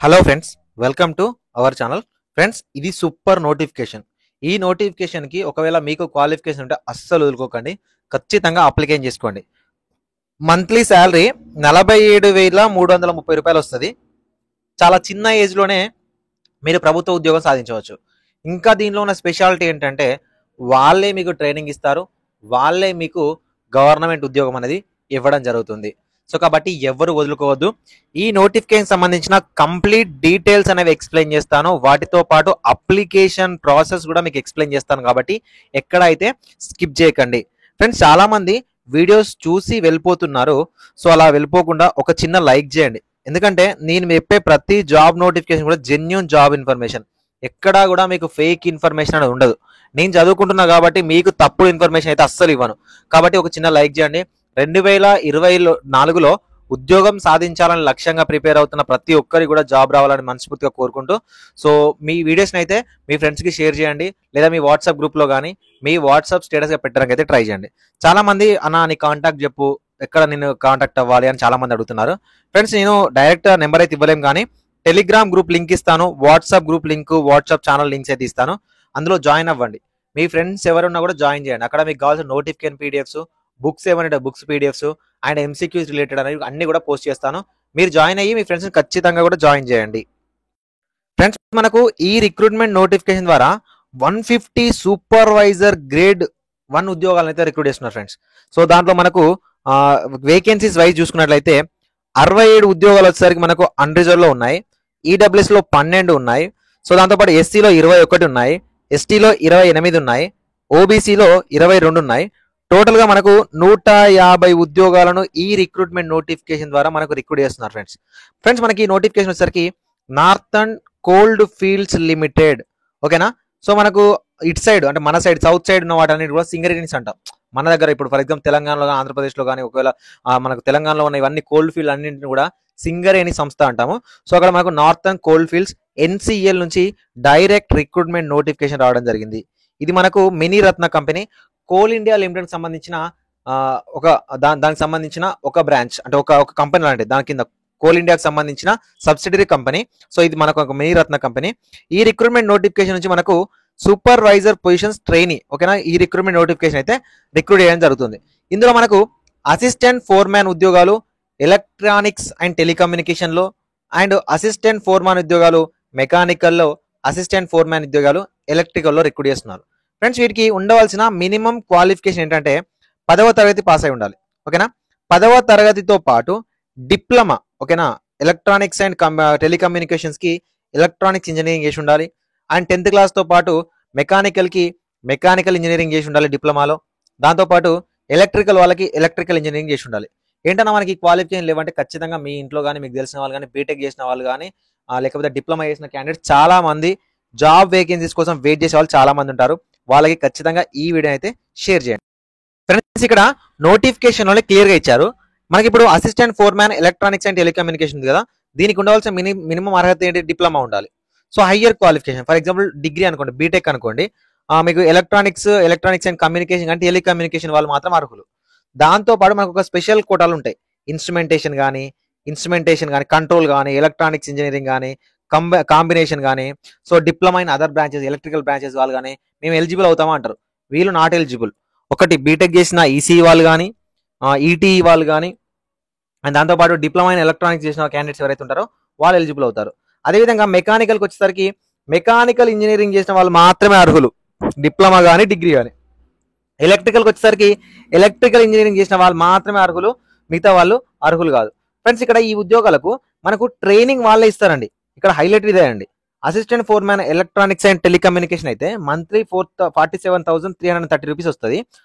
Hello friends, welcome to our channel. Friends, ఇది super notification. ఈ నోటిఫికేషన్కి ఒకవేళ మీకు క్వాలిఫికేషన్ ఉంటే అస్సలు వదులుకోకండి, ఖచ్చితంగా అప్లికేషన్ చేసుకోండి. మంత్లీ శాలరీ 47,330 రూపాయలు వస్తుంది. చాలా చిన్న ఏజ్లోనే మీరు ప్రభుత్వ ఉద్యోగం సాధించవచ్చు. ఇంకా దీనిలో ఉన్న స్పెషాలిటీ ఏంటంటే వాళ్ళే మీకు ట్రైనింగ్ ఇస్తారు, వాళ్ళే మీకు గవర్నమెంట్ ఉద్యోగం అనేది ఇవ్వడం జరుగుతుంది. సో కాబట్టి ఎవరు వదులుకోవద్దు. ఈ నోటిఫికేషన్ సంబంధించిన కంప్లీట్ డీటెయిల్స్ అనేవి ఎక్స్ప్లెయిన్ చేస్తాను, వాటితో పాటు అప్లికేషన్ ప్రాసెస్ కూడా మీకు ఎక్స్ప్లెయిన్ చేస్తాను. కాబట్టి ఎక్కడైతే స్కిప్ చేయకండి. ఫ్రెండ్స్, చాలా మంది వీడియోస్ చూసి వెళ్ళిపోతున్నారు. సో అలా వెళ్ళిపోకుండా ఒక చిన్న లైక్ చేయండి. ఎందుకంటే నేను చెప్పే ప్రతి జాబ్ నోటిఫికేషన్ కూడా జెన్యూన్ జాబ్ ఇన్ఫర్మేషన్, ఎక్కడా కూడా మీకు ఫేక్ ఇన్ఫర్మేషన్ అనేది ఉండదు. నేను చదువుకుంటున్నా కాబట్టి మీకు తప్పుడు ఇన్ఫర్మేషన్ అయితే అస్సలు ఇవ్వను. కాబట్టి ఒక చిన్న లైక్ చేయండి. 2024లో ఉద్యోగం సాధించాలని లక్ష్యంగా ప్రిపేర్ అవుతున్న ప్రతి ఒక్కరికి కూడా జాబ్ రావాలని మనస్ఫూర్తిగా కోరుకుంటూ, సో మీ వీడియోస్ని అయితే మీ ఫ్రెండ్స్కి షేర్ చేయండి, లేదా మీ వాట్సాప్ గ్రూప్లో కానీ మీ వాట్సాప్ స్టేటస్గా పెట్టడానికి అయితే ట్రై చేయండి. చాలామంది అన్న నీ కాంటాక్ట్ చెప్పు, ఎక్కడ నేను కాంటాక్ట్ అవ్వాలి అని చాలామంది అడుగుతున్నారు. ఫ్రెండ్స్, నేను డైరెక్ట్ నెంబర్ అయితే ఇవ్వలేం, కానీ టెలిగ్రామ్ గ్రూప్ లింక్ ఇస్తాను, WhatsApp group link, WhatsApp channel links అయితే ఇస్తాను. అందులో జాయిన్ అవ్వండి. మీ ఫ్రెండ్స్ ఎవరున్నా కూడా జాయిన్ చేయండి. అక్కడ మీకు కావాల్సిన నోటిఫికేషన్ పీడిఎఫ్స్, బుక్స్ ఏమైనా books PDFs and MCQs related అనేవి అన్ని కూడా పోస్ట్ చేస్తాను. మీరు జాయిన్ అయ్యి మీ ఫ్రెండ్స్ని ఖచ్చితంగా కూడా జాయిన్ చేయండి. ఫ్రెండ్స్, మనకు ఈ రిక్రూట్మెంట్ నోటిఫికేషన్ ద్వారా 150 సూపర్వైజర్ గ్రేడ్ 1 ఉద్యోగాలను అయితే రిక్రూట్ చేస్తున్నారు ఫ్రెండ్స్. సో దాంట్లో మనకు వేకెన్సీస్ వైజ్ చూసుకున్నట్లయితే 67 ఉద్యోగాలు వచ్చేసరికి మనకు అన్రిజర్వ్లో ఉన్నాయి, ఈడబ్ల్యూఎస్లో 12 ఉన్నాయి, సో దాంతోపాటు ఎస్సీలో 21 ఉన్నాయి, ఎస్టీలో 28 ఉన్నాయి, ఓబీసీలో 22 ఉన్నాయి. టోటల్గా మనకు 150 ఉద్యోగాలను ఈ రిక్రూట్మెంట్ నోటిఫికేషన్ ద్వారా మనకు రిక్రూట్ చేస్తున్నారు ఫ్రెండ్స్. మనకి ఈ నోటిఫికేషన్ వచ్చేసరికి నార్థన్ కోల్డ్ ఫీల్డ్స్ లిమిటెడ్, ఓకేనా. సో మనకు ఇటు సైడ్ అంటే మన సైడ్ సౌత్ సైడ్ ఉన్న వాటి కూడా సింగరేణిస్ అంటాం. మన దగ్గర ఇప్పుడు ఫర్ ఎగ్జాంపుల్ తెలంగాణలో కానీ ఆంధ్రప్రదేశ్లో కానీ ఒకవేళ మనకు తెలంగాణలో ఉన్న ఇవన్నీ కోల్డ్ ఫీల్డ్ అన్నింటిని కూడా సింగరేణి సంస్థ అంటాము. సో అక్కడ మనకు నార్థన్ కోల్డ్ ఫీల్డ్స్ ఎన్సిఎల్ నుంచి డైరెక్ట్ రిక్రూట్మెంట్ నోటిఫికేషన్ రావడం జరిగింది. ఇది మనకు మినీ రత్న కంపెనీ, కోల్ ఇండియా లిమిటెడ్ సంబంధించిన దానికి సంబంధించిన ఒక బ్రాంచ్, అంటే ఒక కంపెనీ లాంటిది. దాని కింద కోల్ ఇండియాకి సంబంధించిన సబ్సిడరీ కంపెనీ. సో ఇది మనకు ఒక మినీ రత్న కంపెనీ. ఈ రిక్రూట్మెంట్ నోటిఫికేషన్ నుంచి మనకు సూపర్వైజర్ పొజిషన్స్ ట్రైనీ, ఓకేనా, ఈ రిక్రూట్మెంట్ నోటిఫికేషన్ అయితే రిక్రూట్ చేయడం జరుగుతుంది. ఇందులో మనకు అసిస్టెంట్ ఫోర్మ్యాన్ ఉద్యోగాలు ఎలక్ట్రానిక్స్ అండ్ టెలికమ్యూనికేషన్లో, అండ్ అసిస్టెంట్ ఫోర్మ్యాన్ ఉద్యోగాలు మెకానికల్లో, అసిస్టెంట్ ఫోర్మ్యాన్ ఉద్యోగాలు ఎలక్ట్రికల్లో రిక్రూట్ చేస్తున్నారు. ఫ్రెండ్స్, వీటికి ఉండవలసిన మినిమం క్వాలిఫికేషన్ ఏంటంటే 10వ తరగతి పాస్ అయి ఉండాలి, ఓకేనా. 10వ తరగతితో పాటు డిప్లొమా, ఓకేనా, ఎలక్ట్రానిక్స్ అండ్ టెలికమ్యూనికేషన్స్కి ఎలక్ట్రానిక్స్ ఇంజనీరింగ్ చేసి ఉండాలి. అండ్ 10th క్లాస్తో పాటు మెకానికల్కి మెకానికల్ ఇంజనీరింగ్ చేసి ఉండాలి డిప్లొమాలో. దాంతోపాటు ఎలక్ట్రికల్ వాళ్ళకి ఎలక్ట్రికల్ ఇంజనీరింగ్ చేసి ఉండాలి. ఏంటన్నా మనకి క్వాలిఫికేషన్ లేవంటే ఖచ్చితంగా మీ ఇంట్లో కానీ మీకు తెలిసిన వాళ్ళు కానీ బీటెక్ చేసిన వాళ్ళు కానీ లేకపోతే డిప్లొమా చేసిన క్యాండిడేట్స్ చాలా మంది జాబ్ వేకెన్సీస్ కోసం వెయిట్ చేసే వాళ్ళు చాలా మంది ఉంటారు. వాళ్ళకి ఖచ్చితంగా ఈ వీడియో అయితే షేర్ చేయండి. ఫ్రెండ్స్, ఇక్కడ నోటిఫికేషన్ వల్ల క్లియర్గా ఇచ్చారు. మనకి ఇప్పుడు assistant foreman electronics and telecommunication ఉంది కదా, దీనికి ఉండవలసిన మినిమం అర్హత ఏంటి? డిప్లొమా ఉండాలి. So higher qualification for example degree అనుకోండి, బీటెక్ అనుకోండి, మీకు ఎలక్ట్రానిక్స్ అండ్ కమ్యూనికేషన్ కానీ టెలికమ్యూనికేషన్ వాళ్ళు మాత్రం అర్హులు. దాంతోపాటు మనకు ఒక స్పెషల్ కోటాలు ఉంటాయి. ఇన్స్ట్రుమెంటేషన్ కానీ కంట్రోల్ కానీ ఎలక్ట్రానిక్స్ ఇంజనీరింగ్ కానీ కాంబినేషన్ కానీ, so diploma in other branches electrical branches వాళ్ళు కానీ మేము ఎలిజిబుల్ అవుతామా అంటారు. వీళ్ళు నాట్ ఎలిజిబుల్. ఒకటి బీటెక్ చేసిన ఈసీ వాళ్ళు కానీ ఈటీఈ వాళ్ళు కానీ, అండ్ దాంతోపాటు డిప్లొమా ఇన్ ఎలక్ట్రానిక్స్ చేసిన క్యాండిడేట్స్ ఎవరైతే ఉంటారో వాళ్ళు ఎలిజిబుల్ అవుతారు. అదేవిధంగా మెకానికల్కి వచ్చేసరికి మెకానికల్ ఇంజనీరింగ్ చేసిన వాళ్ళు మాత్రమే అర్హులు, డిప్లొమా కానీ డిగ్రీ కానీ. ఎలక్ట్రికల్కి వచ్చేసరికి ఎలక్ట్రికల్ ఇంజనీరింగ్ చేసిన వాళ్ళు మాత్రమే అర్హులు, మిగతా వాళ్ళు అర్హులు కాదు. ఫ్రెండ్స్, ఇక్కడ ఈ ఉద్యోగాలకు మనకు ట్రైనింగ్ వాళ్ళే ఇస్తారండి. ఇక్కడ హైలైట్ ఇదే అండి. Assistant foreman electronics and telecommunication అయితే మంత్లీ 47,330 రూపీస్ వస్తుంది.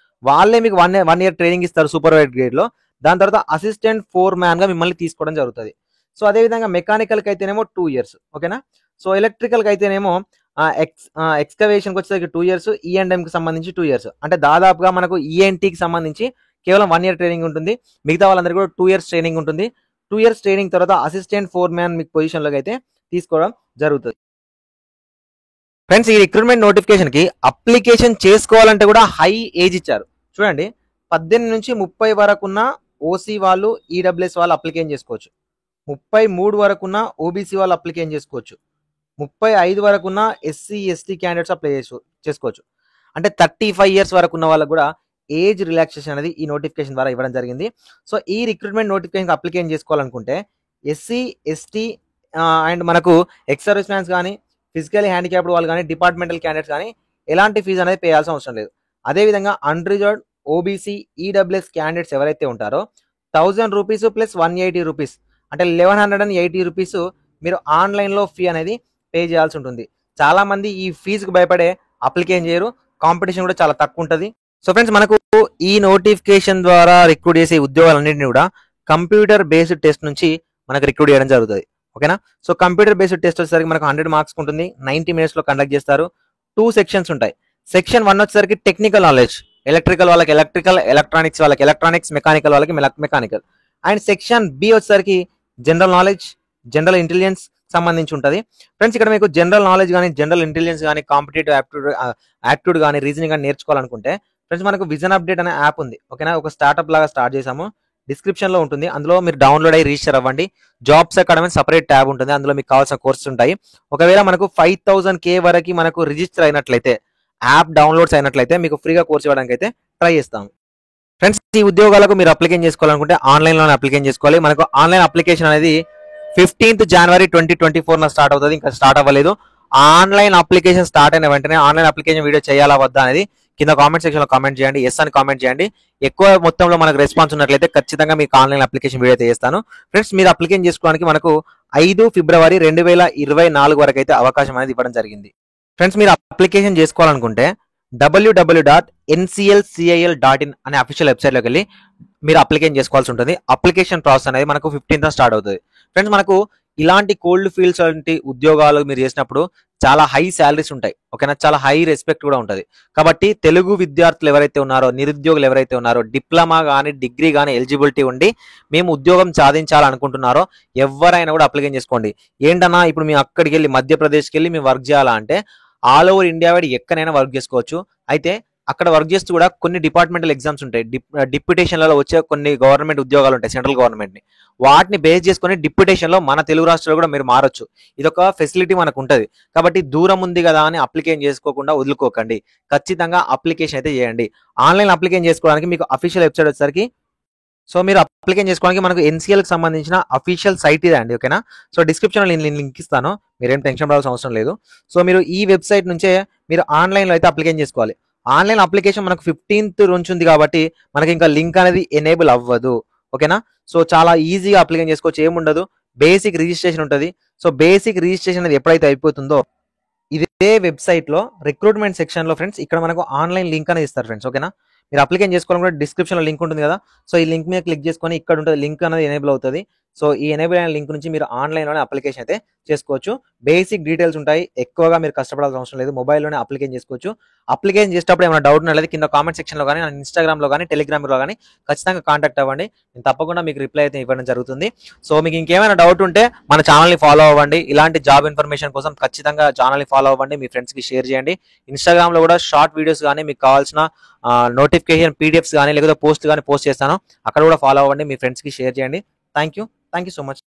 వాళ్ళే మీకు వన్ ఇయర్ ట్రైనింగ్ ఇస్తారు సూపర్వైజర్ గ్రేడ్లో. దాని తర్వాత అసిస్టెంట్ ఫోర్మ్యాన్గా మిమ్మల్ని తీసుకోవడం జరుగుతుంది. సో అదేవిధంగా మెకానికల్కి అయితేనేమో 2 years, ఓకేనా. సో ఎలక్ట్రికల్కి అయితేనేమో ఎక్స్కవేషన్కి వచ్చేసరికి 2 years, ఈఎండ్ఎంకి సంబంధించి 2 years. అంటే దాదాపుగా మనకు ఈఎన్టీకి సంబంధించి కేవలం 1 year ట్రైనింగ్ ఉంటుంది. మిగతా వాళ్ళందరికీ కూడా 2 years ట్రైనింగ్ ఉంటుంది. 2 years ట్రైనింగ్ తర్వాత అసిస్టెంట్ ఫోర్మ్యాన్ మీకు పొజిషన్లోకి అయితే తీసుకోవడం జరుగుతుంది. ఫ్రెండ్స్, ఈ రిక్రూట్మెంట్ నోటిఫికేషన్కి అప్లికేషన్ చేసుకోవాలంటే కూడా హై ఏజ్ ఇచ్చారు. చూడండి, 18 నుంచి 30 వరకు ఉన్న ఓసీ వాళ్ళు ఈడబ్ల్యూఎస్ వాళ్ళు అప్లికేషన్ చేసుకోవచ్చు. 33 వరకున్న ఓబీసీ వాళ్ళు అప్లికేషన్ చేసుకోవచ్చు. 35 వరకున్న ఎస్సీ, ఎస్టీ క్యాండిడేట్స్ అప్లై చేసుకోవచ్చు. అంటే 35 ఇయర్స్ వరకు ఉన్న వాళ్ళకి కూడా ఏజ్ రిలాక్సేషన్ అనేది ఈ నోటిఫికేషన్ ద్వారా ఇవ్వడం జరిగింది. సో ఈ రిక్రూట్మెంట్ నోటిఫికేషన్ అప్లికేషన్ చేసుకోవాలనుకుంటే ఎస్సీ, ఎస్టీ అండ్ మనకు ఎక్స్ సర్వీస్ మ్యాన్స్ కానీ, ఫిజికల్లీ హ్యాండిక్యాప్డ్ వాళ్ళు కానీ, డిపార్ట్మెంటల్ క్యాండిడేట్స్ కానీ ఎలాంటి ఫీజు అనేది పే చేయాల్సిన అవసరం లేదు. అదేవిధంగా అన్రిజర్వ్డ్, ఓబీసీ, ఈడబ్ల్యూఎస్ క్యాండిడేట్స్ ఎవరైతే ఉంటారో 1000 రూపీస్ ప్లస్ 180 రూపీస్ అంటే 1180 రూపీస్ మీరు ఆన్లైన్లో ఫీ అనేది పే చేయాల్సి ఉంటుంది. చాలా మంది ఈ ఫీజుకు భయపడే అప్లికేషన్ చేయరు, కాంపిటీషన్ కూడా చాలా తక్కువ ఉంటుంది. సో ఫ్రెండ్స్, మనకు ఈ నోటిఫికేషన్ ద్వారా రిక్రూట్ చేసే ఉద్యోగాలన్నింటినీ కూడా కంప్యూటర్ బేస్డ్ టెస్ట్ నుంచి మనకు రిక్రూట్ చేయడం జరుగుతుంది. ఓకేనా. సో కంప్యూటర్ బేస్డ్ టెస్ట్ వచ్చేసరికి మనకు 100 మార్క్స్ ఉంటుంది. 90 minutes లో కండక్ట్ చేస్తారు. 2 సెక్షన్స్ ఉంటాయి. సెక్షన్ 1 వచ్చేసరికి టెక్నికల్ నాలెడ్జ్, ఎలక్ట్రికల్ వాళ్ళకి ఎలక్ట్రికల్, ఎలక్ట్రానిక్స్ వాళ్ళకి ఎలక్ట్రానిక్స్, మెకానికల్ వాళ్ళకి మెకానికల్. అండ్ సెక్షన్ బి వచ్చేసరికి జనరల్ నాలెడ్జ్, జనరల్ ఇంటెలిజెన్స్ సంబంధించి ఉంటుంది. ఫ్రెండ్స్, ఇక్కడ మీకు జనరల్ నాలెడ్జ్ కానీ, జనరల్ ఇంటెలిజెన్స్ కానీ, కాంపిటేటివ్ యాప్టిట్యూడ్ కానీ, రీజనింగ్ కానీ నేర్చుకోవాలనుకుంటే ఫ్రెండ్స్ మనకు విజన్ అప్డేట్ అనే యాప్ ఉంది. ఓకేనా. ఒక స్టార్ట్అప్ లాగా స్టార్ట్ చేసాము. డిస్క్రిప్షన్ లో ఉంటుంది. అందులో మీరు డౌన్లోడ్ అయ్యి రిజిస్టర్ అవ్వండి. జాబ్స్ అకాడమీ సపరేట్ ట్యాబ్ ఉంటుంది. అందులో మీకు కావాల్సిన కోర్సెస్ ఉంటాయి. ఒకవేళ మనకు 5000K వరకు మనకు రిజిస్టర్ అయినట్లయితే, యాప్ డౌన్లోడ్స్ అయినట్లయితే మీకు ఫ్రీగా కోర్స్ ఇవ్వడానికి అయితే ట్రై చేస్తాం. ఫ్రెండ్స్, ఈ ఉద్యోగాలకు మీరు అప్లికేషన్ చేసుకోవాలనుకుంటే ఆన్లైన్లోనే అప్లికేషన్ చేసుకోవాలి. మనకు ఆన్లైన్ అప్లికేషన్ అనేది 15th January 2024 స్టార్ట్ అవుతుంది. ఇంకా స్టార్ట్ అవ్వలేదు. ఆన్లైన్ అప్లికేషన్ స్టార్ట్ అయిన వెంటనే ఆన్లైన్ అప్లికేషన్ వీడియో చేయాలా వద్దా అనేది కింద కామెంట్ సెక్షన్ లో కామెంట్ చేయండి. ఎస్ అని కామెంట్ చేయండి. ఎక్కువ మొత్తంలో మనకు రెస్పాన్స్ ఉన్నట్లయితే ఖచ్చితంగా మీకు ఆన్లైన్ అప్లికేషన్ వీడియో అయితే చేస్తాను. ఫ్రెండ్స్, మీరు అప్లికేషన్ చేసుకోవడానికి మనకు 5 February 2024 వరకు అయితే అవకాశం అనేది ఇవ్వడం జరిగింది. ఫ్రెండ్స్, మీరు అప్లికేషన్ చేసుకోవాలనుకుంటే www.nclcil.in అనే అఫీషియల్ వెబ్సైట్లోకి వెళ్ళి మీరు అప్లికేషన్ చేసుకోవాల్సి ఉంటుంది. అప్లికేషన్ ప్రాసెస్ అనేది మనకు 15th స్టార్ట్ అవుతుంది. ఫ్రెండ్స్, మనకు ఇలాంటి కోల్డ్ ఫీల్డ్స్ వంటి ఉద్యోగాలు మీరు చేసినప్పుడు చాలా హై శాలరీస్ ఉంటాయి. ఓకేనా. చాలా హై రెస్పెక్ట్ కూడా ఉంటుంది. కాబట్టి తెలుగు విద్యార్థులు ఎవరైతే ఉన్నారో, నిరుద్యోగులు ఎవరైతే ఉన్నారో, డిప్లొమా కానీ, డిగ్రీ కానీ ఎలిజిబిలిటీ ఉండి మేము ఉద్యోగం సాధించాలనుకుంటున్నారో ఎవరైనా కూడా అప్లికేషన్ చేసుకోండి. ఏంటన్నా ఇప్పుడు మేము అక్కడికి వెళ్ళి మధ్యప్రదేశ్కి వెళ్ళి మేము వర్క్ చేయాలా అంటే ఆల్ ఓవర్ ఇండియా వైడ్ ఎక్కడైనా వర్క్ చేసుకోవచ్చు. అయితే అక్కడ వర్క్ చేస్తూ కూడా కొన్ని డిపార్ట్మెంటల్ ఎగ్జామ్స్ ఉంటాయి. డిప్యుటేషన్లలో వచ్చే కొన్ని గవర్నమెంట్ ఉద్యోగాలు ఉంటాయి, సెంట్రల్ గవర్నమెంట్ని. వాటిని బేస్ చేసుకొని డిప్యుటేషన్లో మన తెలుగు రాష్ట్రాలు కూడా మీరు మారొచ్చు. ఇదొక ఫెసిలిటీ మనకు ఉంటుంది. కాబట్టి దూరం ఉంది కదా అని అప్లికేషన్ చేసుకోకుండా వదులుకోకండి. ఖచ్చితంగా అప్లికేషన్ అయితే చేయండి. ఆన్లైన్ అప్లికేషన్ చేసుకోవడానికి మీకు అఫీషియల్ వెబ్సైట్ వచ్చేసరికి, సో మీరు అప్లికేషన్ చేసుకోవడానికి మనకు ఎన్సీఎల్కి సంబంధించిన అఫీషియల్ సైట్ ఇదే అండి. ఓకేనా. సో డిస్క్రిప్షన్లో నేను లింక్ ఇస్తాను. మీరేం టెన్షన్ పడాల్సిన అవసరం లేదు. సో మీరు ఈ వెబ్సైట్ నుంచే మీరు ఆన్లైన్లో అయితే అప్లికేషన్ చేసుకోవాలి. ఆన్లైన్ అప్లికేషన్ మనకు 15th నుంచి ఉంది కాబట్టి మనకి ఇంకా లింక్ అనేది ఎనేబుల్ అవ్వదు. ఓకేనా. సో చాలా ఈజీగా అప్లికేషన్ చేసుకోవచ్చు. ఏముండదు, బేసిక్ రిజిస్ట్రేషన్ ఉంటుంది. సో బేసిక్ రిజిస్ట్రేషన్ అనేది ఎప్పుడైతే అయిపోతుందో ఇదే వెబ్సైట్లో రిక్రూట్మెంట్ సెక్షన్లో ఫ్రెండ్స్ ఇక్కడ మనకు ఆన్లైన్ లింక్ అనేది ఇస్తారు ఫ్రెండ్స్. ఓకేనా. మీరు అప్లికేషన్ చేసుకోవాలంటే డిస్క్రిప్షన్లో లింక్ ఉంటుంది కదా. సో ఈ లింక్ మీద క్లిక్ చేసుకొని ఇక్కడ ఉంటుంది లింక్ అనేది ఎనేబుల్ అవుతుంది. సో ఈ ఎనేబుల్ అయిన లింక్ నుంచి మీరు ఆన్లైన్లోనే అప్లికేషన్ అయితే చేసుకోవచ్చు. బేసిక్ డీటెయిల్స్ ఉంటాయి. ఎక్కువగా మీరు కష్టపడాల్సిన అవసరం లేదు. మొబైల్లోనే అప్లికేషన్ చేసుకోవచ్చు. అప్లికేషన్ చేసేటప్పుడు ఏమైనా డౌట్ ఉన్నట్లయితే కింద కామెంట్ సెక్షన్లో కానీ, ఇన్స్టాగ్రామ్లో కానీ, టెలిగ్రామ్లో కానీ ఖచ్చితంగా కాంటాక్ట్ అవ్వండి. నేను తప్పకుండా మీకు రిప్లై అయితే ఇవ్వడం జరుగుతుంది. సో మీకు ఇంకేమైనా డౌట్ ఉంటే మన ఛానల్ని ఫాలో అవ్వండి. ఇలాంటి జాబ్ ఇన్ఫర్మేషన్ కోసం ఖచ్చితంగా ఛానల్ని ఫాలో అవ్వండి. మీ ఫ్రెండ్స్కి షేర్ చేయండి. ఇన్స్టాగ్రామ్లో కూడా షార్ట్ వీడియోస్ కానీ, మీకు కావాల్సిన నోటిఫికేషన్ పీడిఎఫ్స్ కానీ, లేకపోతే పోస్ట్ కానీ పోస్ట్ చేస్తాను. అక్కడ కూడా ఫాలో అవ్వండి. మీ ఫ్రెండ్స్కి షేర్ చేయండి. Thank you so much.